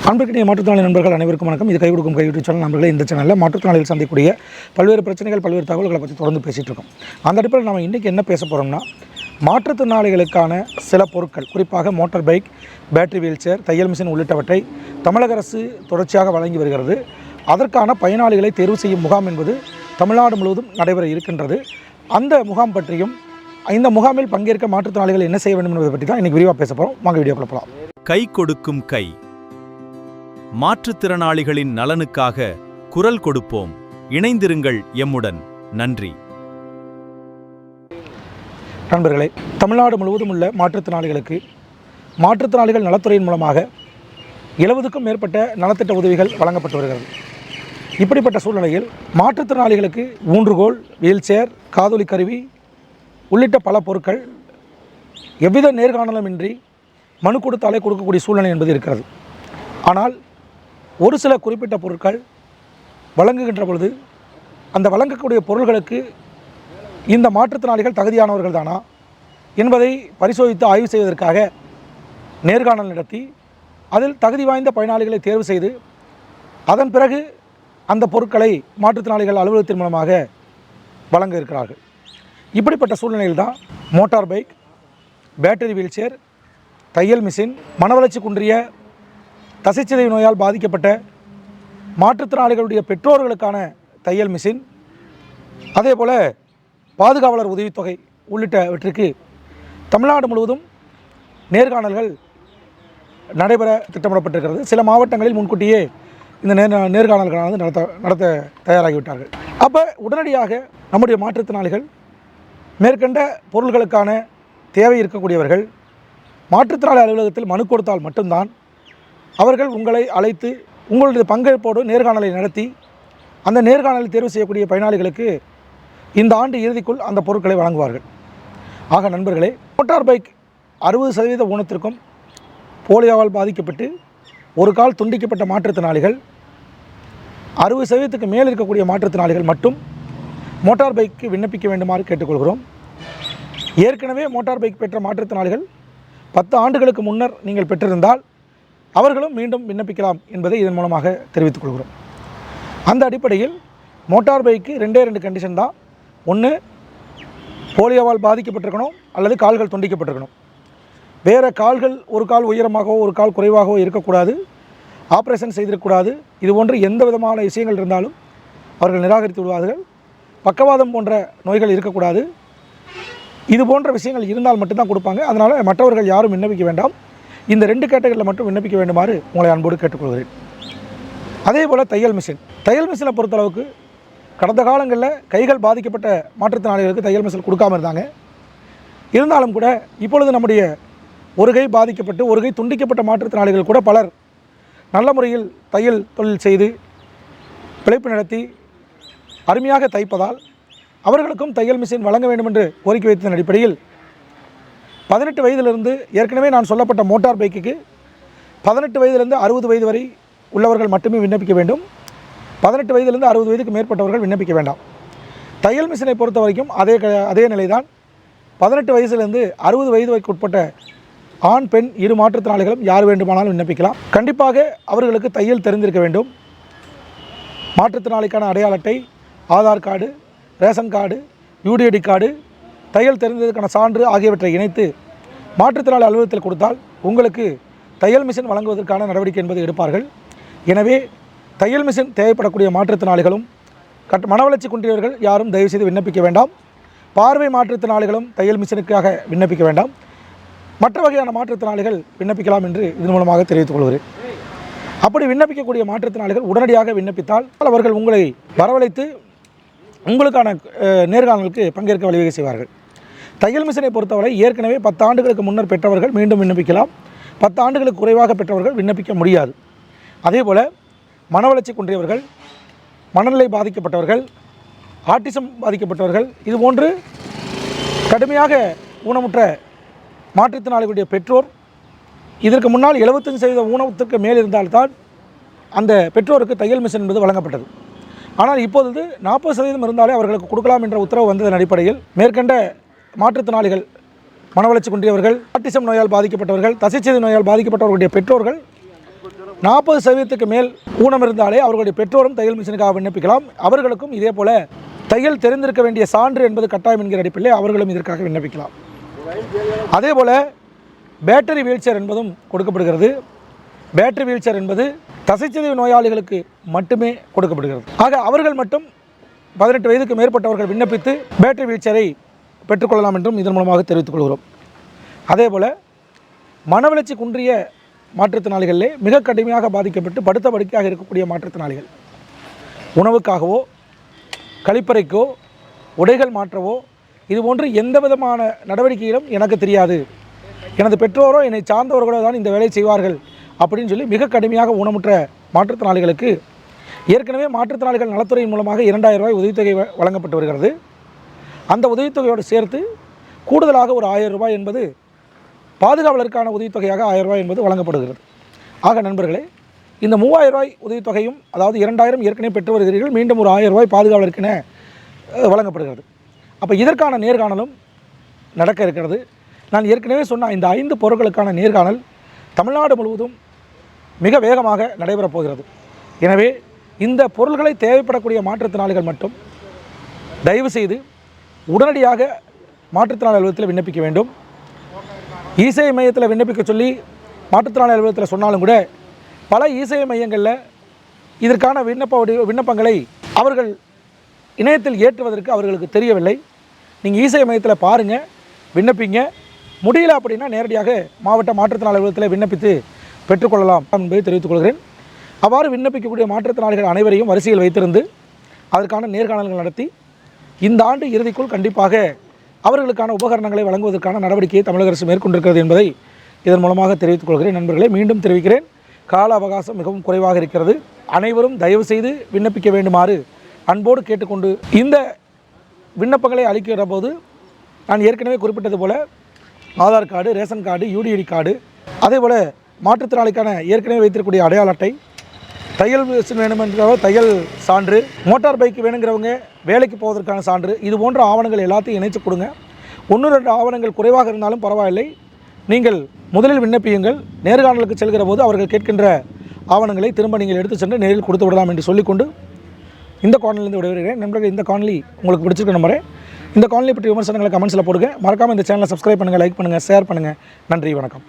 அன்புக்கினிய மாற்றுத்திறனாளி நண்பர்கள் அனைவருக்கும் வணக்கம். இது கை கொடுக்கும் கை யூடியூப் சேனல் நண்பர்களே. இந்த சேனலில் மாற்றுத்திறனாளிகள் சந்திக்கக்கூடிய பல்வேறு பிரச்சனைகள், பல்வேறு தகவல்களை பற்றி தொடர்ந்து பேசிகிட்டு இருக்கோம். அந்த அடிப்படையில் நம்ம இன்றைக்கி என்ன பேச போகிறோம்னா, மாற்றுத்திறனாளிகளுக்கான சில பொருட்கள், குறிப்பாக motor bike, battery wheelchair, தையல் மிஷின் உள்ளிட்டவற்றை தமிழக அரசு தொடர்ச்சியாக வழங்கி வருகிறது. அதற்கான பயனாளிகளை தேர்வு செய்யும் முகாம் என்பது தமிழ்நாடு முழுவதும் நடைபெற இருக்கின்றது. அந்த முகாம் பற்றியும் இந்த முகாமில் பங்கேற்க மாற்றுத்திறனாளிகள் என்ன செய்ய வேண்டும் என்பதை பற்றி தான் இன்றைக்கி விரிவாக பேச போகிறோம். வாங்க வீடியோக்குள்ள போகலாம். கை கொடுக்கும் கை. மாற்றுத்திறனாளிகளின் நலனுக்காக குரல் கொடுப்போம். இணைந்திருங்கள் எம்முடன். நன்றி. நண்பர்களே, தமிழ்நாடு முழுவதும் உள்ள மாற்றுத்திறனாளிகளுக்கு மாற்றுத்திறனாளிகள் நலத்துறையின் மூலமாக 70க்கும் மேற்பட்ட நலத்திட்ட உதவிகள் வழங்கப்பட்டு வருகிறது. இப்படிப்பட்ட சூழ்நிலையில் மாற்றுத்திறனாளிகளுக்கு ஊன்றுகோல், வீல் சேர், காதொலி கருவி உள்ளிட்ட பல பொருட்கள் எவ்வித நேர்காணலுமின்றி மனு கொடுத்தாலே கொடுக்கக்கூடிய சூழ்நிலை என்பது இருக்கிறது. ஆனால் ஒரு சில குறிப்பிட்ட பொருட்கள் வழங்குகின்ற பொழுது அந்த வழங்கக்கூடிய பொருள்களுக்கு இந்த மாற்றுத்திறனாளிகள் தகுதியானவர்கள் தானா என்பதை பரிசோதித்து ஆய்வு செய்வதற்காக நேர்காணல் நடத்தி அதில் தகுதி வாய்ந்த பயனாளிகளை தேர்வு செய்து அதன் பிறகு அந்த பொருட்களை மாற்றுத்திறனாளிகள் அலுவலகத்தின் மூலமாக வழங்க இருக்கிறார்கள். இப்படிப்பட்ட சூழ்நிலையில் தான் motor bike, battery wheelchair, தையல் மிஷின், மனவளர்ச்சி குன்றிய தசைச்சிதை நோயால் பாதிக்கப்பட்ட மாற்றுத்திறனாளிகளுடைய பெற்றோர்களுக்கான தையல் மிஷின், அதே போல் பாதுகாவலர் உதவித்தொகை உள்ளிட்டவற்றிற்கு தமிழ்நாடு முழுவதும் நேர்காணல்கள் நடைபெற திட்டமிடப்பட்டிருக்கிறது. சில மாவட்டங்களில் முன்கூட்டியே இந்த நேர்காணல்களானது நடத்த தயாராகிவிட்டார்கள். அப்போ உடனடியாக நம்முடைய மாற்றுத்திறனாளிகள் மேற்கண்ட பொருள்களுக்கான தேவை இருக்கக்கூடியவர்கள் மாற்றுத்திறனாளி அலுவலகத்தில் மனு கொடுத்தால் மட்டும்தான் அவர்கள் உங்களை அழைத்து உங்களுடைய பங்கேற்போடு நேர்காணலை நடத்தி அந்த நேர்காணலில் தேர்வு செய்யக்கூடிய பயனாளிகளுக்கு இந்த ஆண்டு இறுதிக்குள் அந்த பொருட்களை வழங்குவார்கள். ஆக நண்பர்களே, மோட்டார் பைக் 60% ஊனத்திற்கும் போலியோவால் பாதிக்கப்பட்டு ஒரு கால் துண்டிக்கப்பட்ட மாற்றுத்திறனாளிகள், 60%க்கு மேல் இருக்கக்கூடிய மாற்றுத்திறனாளிகள் மட்டும் மோட்டார் பைக்கு விண்ணப்பிக்க வேண்டுமாறு கேட்டுக்கொள்கிறோம். ஏற்கனவே மோட்டார் பைக் பெற்ற மாற்றுத்திறனாளிகள் 10 ஆண்டுகளுக்கு முன்னர் நீங்கள் பெற்றிருந்தால் அவர்களும் மீண்டும் விண்ணப்பிக்கலாம் என்பதை இதன் மூலமாக தெரிவித்துக் கொள்கிறோம். அந்த அடிப்படையில் மோட்டார் பைக்கு 2 கண்டிஷன் தான். ஒன்று, போலியோவால் பாதிக்கப்பட்டிருக்கணும் அல்லது கால்கள் துண்டிக்கப்பட்டிருக்கணும். வேறு கால்கள், ஒரு கால் உயரமாகவோ ஒரு கால் குறைவாகவோ இருக்கக்கூடாது, ஆப்ரேஷன் செய்திருக்கக்கூடாது. இது போன்று எந்த விதமான விஷயங்கள் இருந்தாலும் அவர்கள் நிராகரித்து விடுவார்கள். பக்கவாதம் போன்ற நோய்கள் இருக்கக்கூடாது. இது போன்ற விஷயங்கள் இருந்தால் மட்டும்தான் கொடுப்பாங்க. அதனால் மற்றவர்கள் யாரும் விண்ணப்பிக்க வேண்டாம். இந்த 2 கேட்டகரியில் மட்டும் விண்ணப்பிக்க வேண்டுமாறு உங்களை அன்போடு கேட்டுக்கொள்கிறேன். அதே போல் தையல் மிஷினை பொறுத்தளவுக்கு கடந்த காலங்களில் கைகள் பாதிக்கப்பட்ட மாற்றுத்திறனாளிகளுக்கு தையல் மிஷின் கொடுக்காமல் இருந்தாங்க. இருந்தாலும் கூட இப்பொழுது நம்முடைய ஒரு கை பாதிக்கப்பட்டு ஒரு கை துண்டிக்கப்பட்ட மாற்றுத்திறனாளிகள் கூட பலர் நல்ல முறையில் தையல் தொழில் செய்து பிழைப்பு நடத்தி அருமையாக தைப்பதால் அவர்களுக்கும் தையல் மிஷின் வழங்க வேண்டும் என்று கோரிக்கை வைத்ததன் அடிப்படையில் 18 வயதிலிருந்து, ஏற்கனவே நான் சொல்லப்பட்ட மோட்டார் பைக்குக்கு 18 வயதிலிருந்து 60 வயது வரை உள்ளவர்கள் மட்டுமே விண்ணப்பிக்க வேண்டும். 18 வயதிலிருந்து 60 வயதுக்கு மேற்பட்டவர்கள் விண்ணப்பிக்க வேண்டாம். தையல் மிஷினை பொறுத்த வரைக்கும் அதே நிலைதான். 18 வயதிலிருந்து 60 வயதுக்கு உட்பட்ட ஆண், பெண் இரு மாற்றுத்திறனாளிகளும் யார் வேண்டுமானாலும் விண்ணப்பிக்கலாம். கண்டிப்பாக அவர்களுக்கு தையல் தெரிந்திருக்க வேண்டும். மாற்றுத்திறனாளிக்கான அடையாள அட்டை, Aadhaar card, ration card, UDID card, தையல் தெரிந்ததுக்கான சான்று ஆகியவற்றை இணைத்து மாற்றுத்திறனாளி அலுவலகத்தில் கொடுத்தால் உங்களுக்கு தையல் மிஷின் வழங்குவதற்கான நடவடிக்கை என்பது எடுப்பார்கள். எனவே தையல் மிஷின் தேவைப்படக்கூடிய மாற்றுத்திறனாளிகளும் மனவளர்ச்சி குன்றியவர்கள் யாரும் தயவுசெய்து விண்ணப்பிக்க வேண்டாம். பார்வை மாற்றுத்திறனாளிகளும் தையல் மிஷினுக்காக விண்ணப்பிக்க வேண்டாம். மற்ற வகையான மாற்றுத்திறனாளிகள் விண்ணப்பிக்கலாம் என்று இதன் மூலமாக தெரிவித்துக் கொள்கிறேன். அப்படி விண்ணப்பிக்கக்கூடிய மாற்றுத்திறனாளிகள் உடனடியாக விண்ணப்பித்தால் அவர்கள் உங்களை வரவழைத்து உங்களுக்கான நேர்காணலுக்கு பங்கேற்க வழிவகை செய்வார்கள். தையல் மிஷினை பொறுத்தவரை ஏற்கனவே 10 ஆண்டுகளுக்கு முன்னர் பெற்றவர்கள் மீண்டும் விண்ணப்பிக்கலாம். 10 ஆண்டுகளுக்கு குறைவாக பெற்றவர்கள் விண்ணப்பிக்க முடியாது. அதேபோல் மனவளர்ச்சி குன்றியவர்கள், மனநிலை பாதிக்கப்பட்டவர்கள், ஆட்டிசம் பாதிக்கப்பட்டவர்கள், இதுபோன்று கடுமையாக ஊனமுற்ற மாற்றுத்திறனாளிகளுடைய பெற்றோர் இதற்கு முன்னால் 75% ஊனத்திற்கு மேல் இருந்தால்தான் அந்த பெற்றோருக்கு தையல் மிஷின் என்பது வழங்கப்பட்டது. ஆனால் இப்போது 40% இருந்தாலே அவர்களுக்கு கொடுக்கலாம் என்ற உத்தரவு வந்ததன் அடிப்படையில் மேற்கண்ட மாற்றுத்திறனாளிகள், மனவளர்ச்சி குன்றியவர்கள், ஆட்டிசம் நோயால் பாதிக்கப்பட்டவர்கள், தசைச்சிதை நோயால் பாதிக்கப்பட்டவர்களுடைய பெற்றோர்கள் 40% மேல் ஊனம் இருந்தாலே அவர்களுடைய பெற்றோரும் தையல் மிஷினுக்காக விண்ணப்பிக்கலாம். அவர்களுக்கும் இதே போல் தையல் தெரிந்திருக்க வேண்டிய சான்று என்பது கட்டாயம் என்கிற அடிப்படையில் அவர்களும் இதற்காக விண்ணப்பிக்கலாம். அதே போல் பேட்டரி வீல்சேர் என்பதும் கொடுக்கப்படுகிறது. பேட்டரி வீல்சேர் என்பது தசைச்சிதைவு நோயாளிகளுக்கு மட்டுமே கொடுக்கப்படுகிறது. ஆக அவர்கள் மட்டும் 18 வயதுக்கு மேற்பட்டவர்கள் விண்ணப்பித்து பேட்டரி வீல்சேரை பெற்றுக்கொள்ளலாம் என்றும் இதன் மூலமாக தெரிவித்துக் கொள்கிறோம். அதே போல் மனவளர்ச்சி குன்றிய மாற்றுத்திறனாளிகளிலே மிக கடுமையாக பாதிக்கப்பட்டு படுத்த படுக்கையாக இருக்கக்கூடிய மாற்றுத்திறனாளிகள் உணவுக்காகவோ கழிப்பறைக்கோ உடைகள் மாற்றவோ இது போன்று எந்த விதமான நடவடிக்கையிலும் எனக்கு தெரியாது, எனது பெற்றோரோ என்னை சார்ந்தவர்களோ தான் இந்த வேலை செய்வார்கள் அப்படின்னு சொல்லி மிக கடுமையாக ஊனமுற்ற மாற்றுத்திறனாளிகளுக்கு ஏற்கனவே மாற்றுத்திறனாளிகள் நலத்துறையின் மூலமாக 2000 ரூபாய் உதவித்தொகை வழங்கப்பட்டு வருகிறது. அந்த உதவித்தொகையோடு சேர்த்து கூடுதலாக ஒரு 1000 ரூபாய் என்பது பாதுகாவலருக்கான உதவித்தொகையாக 1000 ரூபாய் என்பது வழங்கப்படுகிறது. ஆக நண்பர்களே, இந்த 3000 ரூபாய் உதவித்தொகையும் அதாவது 2000 ஏற்கனவே பெற்று வருகிறீர்கள், மீண்டும் ஒரு 1000 ரூபாய் பாதுகாவலருக்கென வழங்கப்படுகிறது. அப்போ இதற்கான நேர்காணலும் நடக்க இருக்கிறது. நான் ஏற்கனவே சொன்ன இந்த 5 பொருட்களுக்கான நேர்காணல் தமிழ்நாடு முழுவதும் மிக வேகமாக நடைபெறப் போகிறது. எனவே இந்த பொருள்களை தேவைப்படக்கூடிய மாற்றுத்திறனாளிகள் மட்டும் தயவு செய்து உடனடியாக மாற்றுத்திறனாளி அலுவலகத்தில் விண்ணப்பிக்க வேண்டும். இசேவை மையத்தில் விண்ணப்பிக்க சொல்லி மாற்றுத்திறனாளி அலுவலகத்தில் சொன்னாலும் கூட பல இசேவை மையங்களில் இதற்கான விண்ணப்பங்களை அவர்கள் இணையத்தில் ஏற்றுவதற்கு அவர்களுக்கு தெரியவில்லை. நீங்கள் இசேவை மையத்தில் பாருங்கள், விண்ணப்பிங்க. முடியல அப்படின்னா நேரடியாக மாவட்ட மாற்றுத்திறனாளி அலுவலகத்தில் விண்ணப்பித்து பெற்றுக்கொள்ளலாம் என்பதை தெரிவித்துக் கொள்கிறேன். அவ்வாறு விண்ணப்பிக்கக்கூடிய மாற்றுத்திறனாளிகள் அனைவரையும் வரிசையில் வைத்திருந்து அதற்கான நேர்காணல்கள் நடத்தி இந்த ஆண்டு இறுதிக்குள் கண்டிப்பாக அவர்களுக்கான உபகரணங்களை வழங்குவதற்கான நடவடிக்கையை தமிழக அரசு மேற்கொண்டிருக்கிறது என்பதை இதன் மூலமாக தெரிவித்துக் கொள்கிறேன். நண்பர்களே, மீண்டும் தெரிவிக்கிறேன், கால அவகாசம் மிகவும் குறைவாக இருக்கிறது. அனைவரும் தயவு செய்து விண்ணப்பிக்க வேண்டுமாறு அன்போடு கேட்டுக்கொண்டு இந்த விண்ணப்பங்களை அளிக்கிற போது நான் ஏற்கனவே குறிப்பிட்டது போல Aadhaar card, ration card, UDID card, அதே போல் மாற்றுத்திறனாளிக்கான ஏற்கனவே வைத்திருக்கக்கூடிய அடையாள அட்டை, தையல் வேணுமென்றவங்க தையல் சான்று, மோட்டார் பைக் வேணுங்கிறவங்க வேலைக்கு போவதற்கான சான்று, இது போன்ற ஆவணங்கள் எல்லாத்தையும் இணைச்சு கொடுங்க. 1-2 ஆவணங்கள் குறைவாக இருந்தாலும் பரவாயில்லை, நீங்கள் முதலில் விண்ணப்பியுங்கள். நேர்காணலுக்கு செல்கிற போது அவர்கள் கேட்கின்ற ஆவணங்களை திரும்ப நீங்கள் எடுத்து சென்று நேரில் கொடுத்து விடலாம் என்று சொல்லிக்கொண்டு இந்த காணொலியிலிருந்து விடைபெறுகிறேன். நண்பர்கள், இந்த காணொலி உங்களுக்கு பிடிச்சிருக்க நம்புறேன். இந்த காணொலி பற்றி விமர்சனங்களை கமெண்ட்ஸில் போடுங்க. மறக்காமல் இந்த சேனலை சப்ஸ்கிரைப் பண்ணுங்கள், லைக் பண்ணுங்கள், ஷேர் பண்ணுங்கள். நன்றி, வணக்கம்.